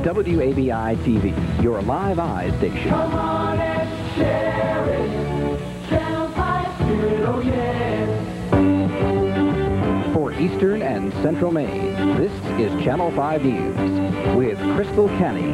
WABI-TV, your live eye station. Come on and share it. Channel 5 Spirit, oh yeah. For Eastern and Central Maine, this is Channel 5 News with Crystal Kenny.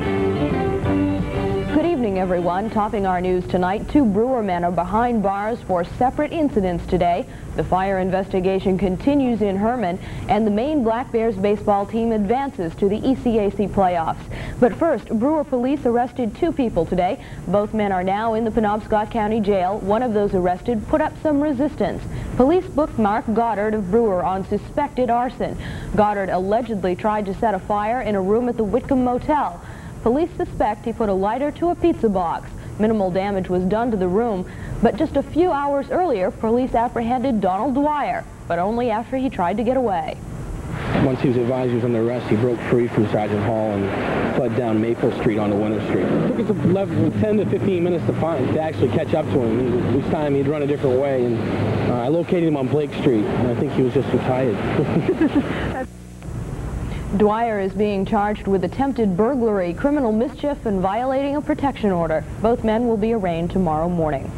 Good evening, everyone. Topping our news tonight, 2 Brewer men are behind bars for separate incidents today. The fire investigation continues in Herman, and the Maine Black Bears baseball team advances to the ECAC playoffs. But first, Brewer police arrested 2 people today. Both men are now in the Penobscot County Jail. One of those arrested put up some resistance. Police booked Mark Goddard of Brewer on suspected arson. Goddard allegedly tried to set a fire in a room at the Whitcomb Motel. Police suspect he put a lighter to a pizza box. Minimal damage was done to the room, but just a few hours earlier, police apprehended Donald Dwyer, but only after he tried to get away. Once he was advised he was under arrest, he broke free from Sergeant Hall and fled down Maple Street onto Winter Street. It took us 10 to 15 minutes to actually catch up to him. Each time he'd run a different way, and I located him on Blake Street, and I think he was just retired. Dwyer is being charged with attempted burglary, criminal mischief, and violating a protection order. Both men will be arraigned tomorrow morning.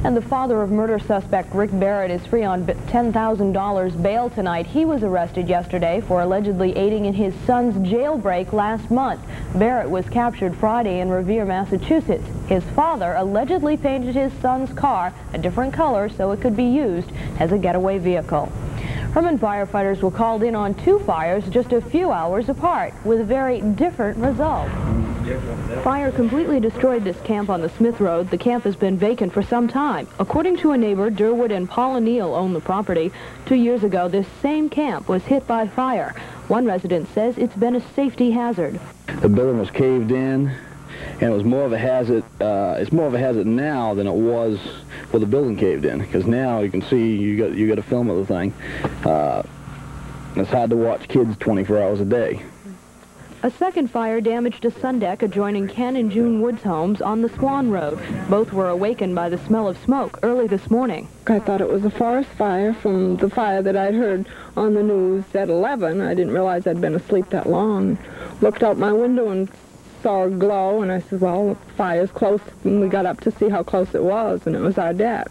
And the father of murder suspect Rick Barrett is free on $10,000 bail tonight. He was arrested yesterday for allegedly aiding in his son's jailbreak last month. Barrett was captured Friday in Revere, Massachusetts. His father allegedly painted his son's car a different color so it could be used as a getaway vehicle. Herman firefighters were called in on 2 fires just a few hours apart with very different results. Fire completely destroyed this camp on the Smith Road. The camp has been vacant for some time. According to a neighbor, Durwood and Paula Neal own the property. 2 years ago, this same camp was hit by fire. One resident says it's been a safety hazard. The building was caved in, and it was more of a hazard. It's more of a hazard now than it was when the building caved in, because now you can see you got a film of the thing. It's hard to watch kids 24 hours a day. A second fire damaged a sun deck adjoining Ken and June Woods' homes on the Swan Road. Both were awakened by the smell of smoke early this morning. I thought it was a forest fire from the fire that I'd heard on the news at 11. I didn't realize I'd been asleep that long. Looked out my window and saw a glow, and I said, well, the fire's close, and we got up to see how close it was, and it was our deck.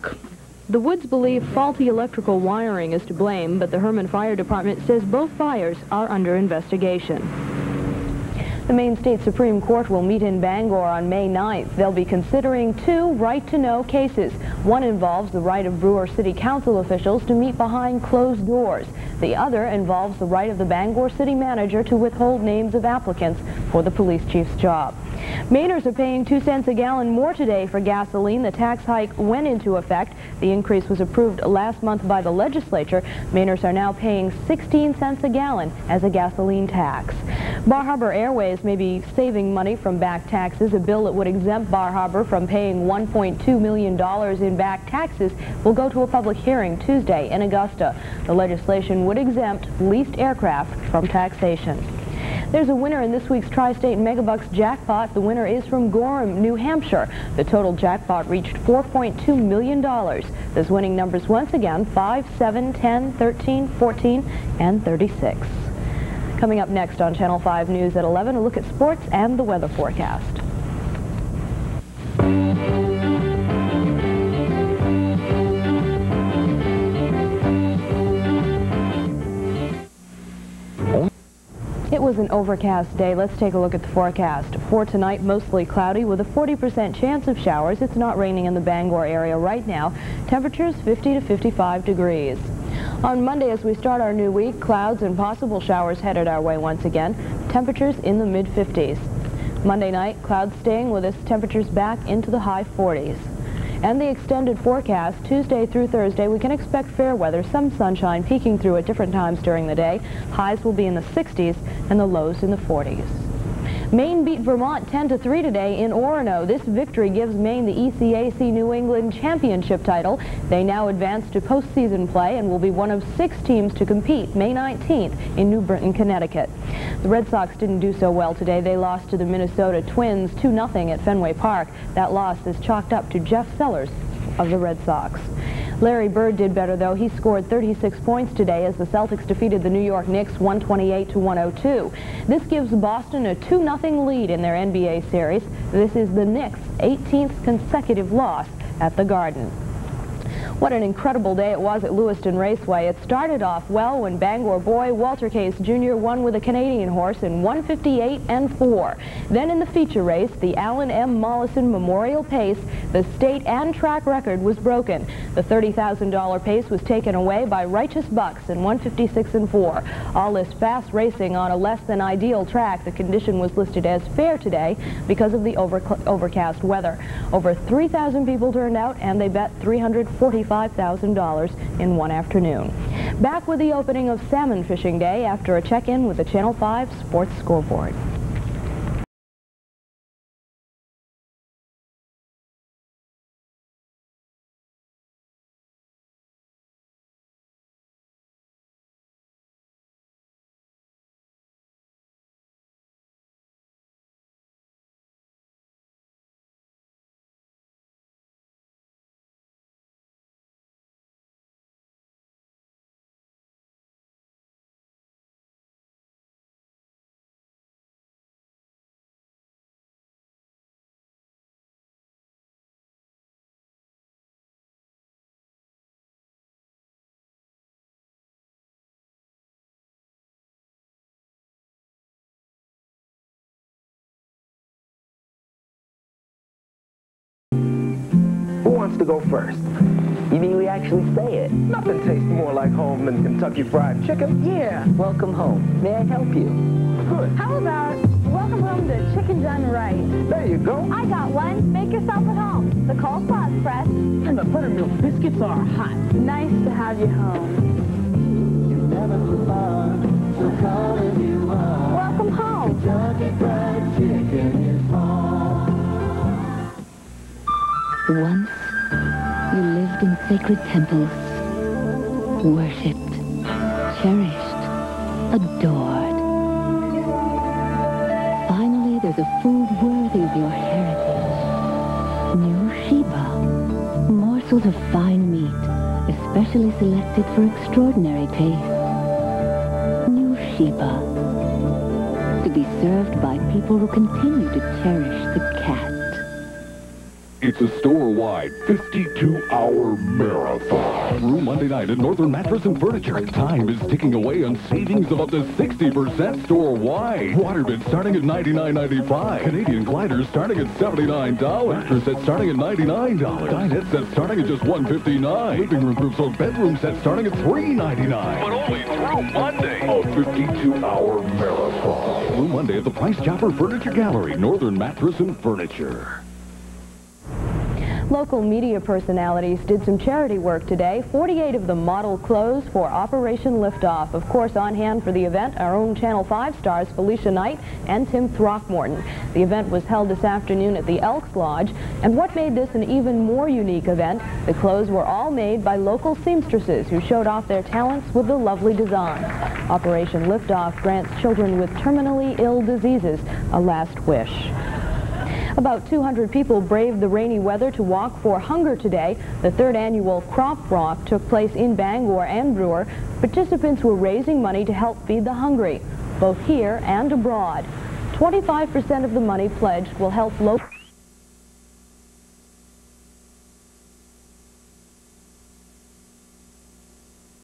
The Woods believe faulty electrical wiring is to blame, but the Herman Fire Department says both fires are under investigation. The Maine State Supreme Court will meet in Bangor on May 9th. They'll be considering 2 right-to-know cases. One involves the right of Brewer City Council officials to meet behind closed doors. The other involves the right of the Bangor City Manager to withhold names of applicants for the police chief's job. Mainers are paying 2 cents a gallon more today for gasoline. The tax hike went into effect. The increase was approved last month by the legislature. Mainers are now paying 16 cents a gallon as a gasoline tax. Bar Harbor Airways may be saving money from back taxes. A bill that would exempt Bar Harbor from paying $1.2 million in back taxes will go to a public hearing Tuesday in Augusta. The legislation would exempt leased aircraft from taxation. There's a winner in this week's Tri-State Megabucks jackpot. The winner is from Gorham, New Hampshire. The total jackpot reached $4.2 million. Those winning numbers once again, 5, 7, 10, 13, 14, and 36. Coming up next on Channel 5 News at 11, a look at sports and the weather forecast. It was an overcast day. Let's take a look at the forecast. For tonight, mostly cloudy with a 40% chance of showers. It's not raining in the Bangor area right now. Temperatures 50 to 55 degrees. On Monday, as we start our new week, clouds and possible showers headed our way once again. Temperatures in the mid-50s. Monday night, clouds staying with us, temperatures back into the high 40s. And the extended forecast, Tuesday through Thursday, we can expect fair weather, some sunshine peeking through at different times during the day. Highs will be in the 60s and the lows in the 40s. Maine beat Vermont 10-3 today in Orono. This victory gives Maine the ECAC New England Championship title. They now advance to postseason play and will be one of 6 teams to compete May 19th in New Britain, Connecticut. The Red Sox didn't do so well today. They lost to the Minnesota Twins 2-0 at Fenway Park. That loss is chalked up to Jeff Sellers of the Red Sox. Larry Bird did better, though. He scored 36 points today as the Celtics defeated the New York Knicks 128-102. This gives Boston a 2-0 lead in their NBA series. This is the Knicks' 18th consecutive loss at the Garden. What an incredible day it was at Lewiston Raceway. It started off well when Bangor boy Walter Case Jr. won with a Canadian horse in 1:58.4. Then in the feature race, the Alan M. Mollison Memorial Pace, the state and track record was broken. The $30,000 pace was taken away by Righteous Bucks in 1:56.4. All this fast racing on a less than ideal track, the condition was listed as fair today because of the overcast weather. Over 3,000 people turned out and they bet $345,000 in one afternoon. Back with the opening of Salmon Fishing Day after a check-in with the Channel 5 Sports Scoreboard. Who wants to go first? You mean we actually say it? Nothing tastes more like home than Kentucky Fried Chicken. Yeah. Welcome home. May I help you? Good. How about welcome home to Chicken Done Right? There you go. I got one. Make yourself at home. The coleslaw's fresh. And the buttermilk biscuits are hot. Nice to have you home. You never too far, so come if you are. Welcome home. Kentucky Fried Chicken is home. Once, you lived in sacred temples, worshipped, cherished, adored. Finally, there's a food worthy of your heritage. New Sheba. Morsels of fine meat, especially selected for extraordinary taste. New Sheba. To be served by people who continue to cherish the cat. It's a store-wide 52-hour marathon. Through Monday night at Northern Mattress and Furniture. Time is ticking away on savings of up to 60% store-wide. Waterbed starting at $99.95. Canadian gliders starting at $79. Mattress set starting at $99. Dinette set starting at just $159. Living room groups or bedroom set starting at $399. But only through Monday. A 52-hour marathon. Through Monday at the Price Chopper Furniture Gallery, Northern Mattress and Furniture. Local media personalities did some charity work today. 48 of them modeled clothes for Operation Liftoff. Of course, on hand for the event, our own Channel 5 stars Felicia Knight and Tim Throckmorton. The event was held this afternoon at the Elks Lodge, and what made this an even more unique event, the clothes were all made by local seamstresses who showed off their talents with the lovely design. Operation Liftoff grants children with terminally ill diseases a last wish. About 200 people braved the rainy weather to walk for hunger today. The third annual Crop Walk took place in Bangor and Brewer. Participants were raising money to help feed the hungry, both here and abroad. 25% of the money pledged will help local